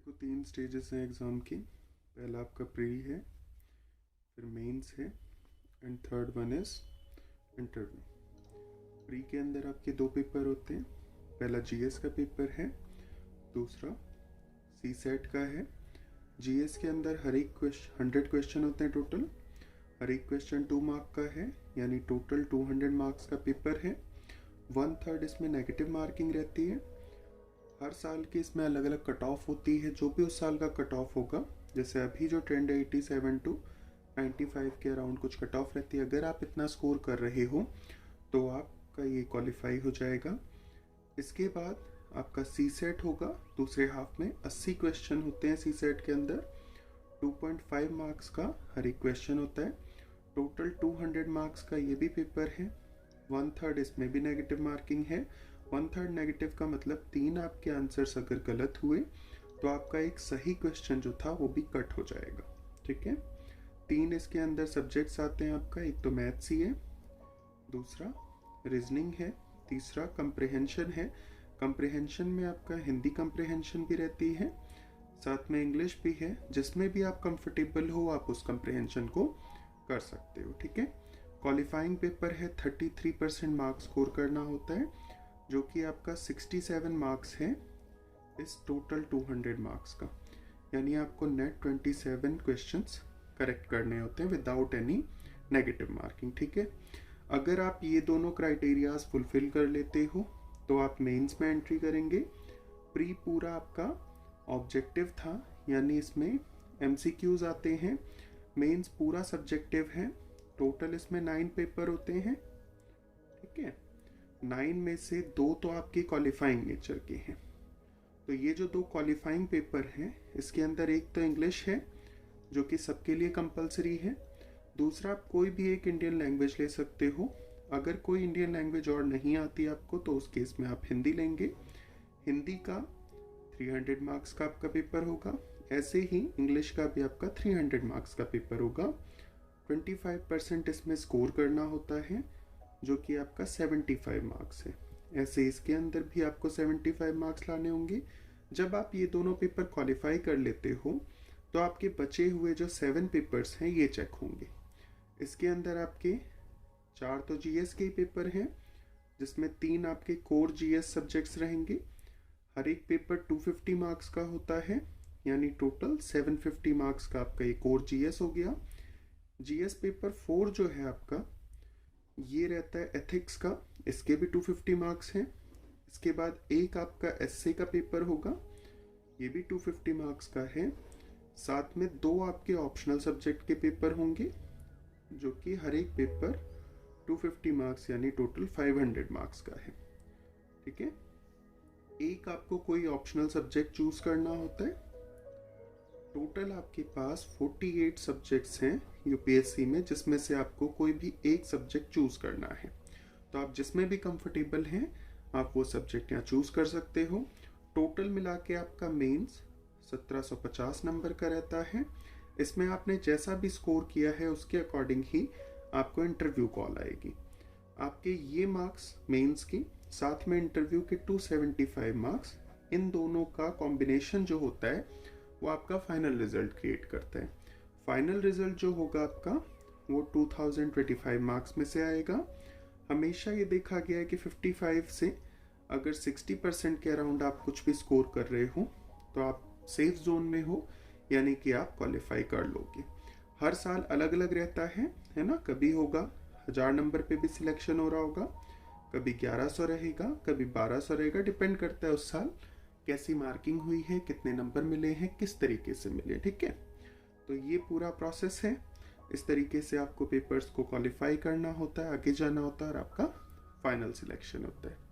देखो 3 स्टेजेस हैं एग्ज़ाम की। पहला आपका प्री है, फिर मेंस है and third one is interview. Pre के अंदर आपके 2 पेपर होते हैं। पहला जीएस का पेपर है, दूसरा सी सेट का है। जीएस के अंदर हर एक 100 क्वेश्चन होते हैं टोटल। हर एक क्वेश्चन 2 मार्क का है, यानी टोटल 200 मार्क्स का पेपर है। 1/3 इसमें नेगेटिव मार्किंग रहती है। हर साल की इसमें अलग अलग कट ऑफ होती है, जो भी उस साल का कट ऑफ होगा। जैसे अभी जो ट्रेंड है 87 टू 95 के अराउंड कुछ कट ऑफ रहती है। अगर आप इतना स्कोर कर रहे हो तो आपका ये क्वालिफाई हो जाएगा। इसके बाद आपका सी सेट होगा। दूसरे हाफ में 80 क्वेश्चन होते हैं सी सेट के अंदर। 2.5 मार्क्स का हर एक क्वेश्चन होता है। टोटल 200 मार्क्स का ये भी पेपर है। 1/3 इसमें भी नेगेटिव मार्किंग है। 1/3 नेगेटिव का मतलब 3 आपके आंसर्स अगर गलत हुए तो आपका एक सही क्वेश्चन जो था वो भी कट हो जाएगा। ठीक है, 3 इसके अंदर सब्जेक्ट्स आते हैं आपका। एक तो मैथ्स ही है, दूसरा रीजनिंग है, तीसरा कंप्रिहेंशन है। कंप्रिहेंशन में आपका हिंदी कंप्रिहेंशन भी रहती है, साथ में इंग्लिश भी है। जिसमें भी आप कंफर्टेबल हो आप उस कंप्रिहेंशन को कर सकते हो। ठीक है, क्वालिफाइंग पेपर है। 33% मार्क्स स्कोर करना होता है, जो कि आपका 67 मार्क्स है इस टोटल 200 मार्क्स का। यानी आपको नेट 27 क्वेश्चंस करेक्ट करने होते हैं विदाउट एनी नेगेटिव मार्किंग। ठीक है, अगर आप ये दोनों क्राइटेरियाज फुलफिल कर लेते हो तो आप मेंस में एंट्री करेंगे। प्री पूरा आपका ऑब्जेक्टिव था, यानी इसमें एमसीक्यूज आते हैं। मेंस पूरा सब्जेक्टिव है। टोटल इसमें 9 पेपर होते हैं। ठीक है, 9 में से 2 तो आपके क्वालिफाइंग नेचर के हैं। तो ये जो 2 क्वालिफाइंग पेपर हैं, इसके अंदर एक तो इंग्लिश है जो कि सबके लिए कंपलसरी है। दूसरा आप कोई भी एक इंडियन लैंग्वेज ले सकते हो। अगर कोई इंडियन लैंग्वेज और नहीं आती आपको तो उस केस में आप हिंदी लेंगे। हिंदी का 300 मार्क्स का आपका पेपर होगा। ऐसे ही इंग्लिश का भी आपका 300 मार्क्स का पेपर होगा। 25% इसमें स्कोर करना होता है, जो कि आपका 75 मार्क्स है। ऐसे इसके अंदर भी आपको 75 मार्क्स लाने होंगे। जब आप ये दोनों पेपर क्वालिफाई कर लेते हो तो आपके बचे हुए जो 7 पेपर्स हैं ये चेक होंगे। इसके अंदर आपके 4 तो जीएस के ही पेपर हैं, जिसमें 3 आपके कोर जीएस सब्जेक्ट्स रहेंगे। हर एक पेपर 250 मार्क्स का होता है, यानी टोटल 750 मार्क्स का आपका ये कोर जीएस हो गया। जीएस पेपर 4 जो है आपका ये रहता है एथिक्स का, इसके भी 250 मार्क्स हैं। इसके बाद एक आपका एसए का पेपर होगा, ये भी 250 मार्क्स का है। साथ में 2 आपके ऑप्शनल सब्जेक्ट के पेपर होंगे, जो कि हर एक पेपर 250 मार्क्स यानी टोटल 500 मार्क्स का है। ठीक है, एक आपको कोई ऑप्शनल सब्जेक्ट चूज करना होता है। टोटल आपके पास 48 सब्जेक्ट्स हैं यूपीएससी में, जिसमें से आपको कोई भी एक सब्जेक्ट चूज करना है। तो आप जिसमें भी कंफर्टेबल हैं आप वो सब्जेक्ट यहाँ चूज कर सकते हो। टोटल मिला के आपका मेंस 1750 नंबर का रहता है। इसमें आपने जैसा भी स्कोर किया है उसके अकॉर्डिंग ही आपको इंटरव्यू कॉल आएगी। आपके ये मार्क्स मेंस की, साथ में इंटरव्यू के 275 मार्क्स, इन दोनों का कॉम्बिनेशन जो होता है वो आपका फाइनल रिजल्ट क्रिएट करता है। फाइनल रिजल्ट जो होगा आपका वो 2025 मार्क्स में से आएगा। हमेशा ये देखा गया है कि 55 से अगर 60% के अराउंड आप कुछ भी स्कोर कर रहे हो तो आप सेफ जोन में हो, यानी कि आप क्वालिफाई कर लोगे। हर साल अलग अलग रहता है ना। कभी होगा 1000 नंबर पे भी सिलेक्शन हो रहा होगा, कभी 1100 रहेगा, कभी 1200 रहेगा। डिपेंड करता है उस साल कैसी मार्किंग हुई है, कितने नंबर मिले हैं, किस तरीके से मिले। ठीक है, तो ये पूरा प्रोसेस है। इस तरीके से आपको पेपर्स को क्वालिफाई करना होता है, आगे जाना होता है और आपका फाइनल सिलेक्शन होता है।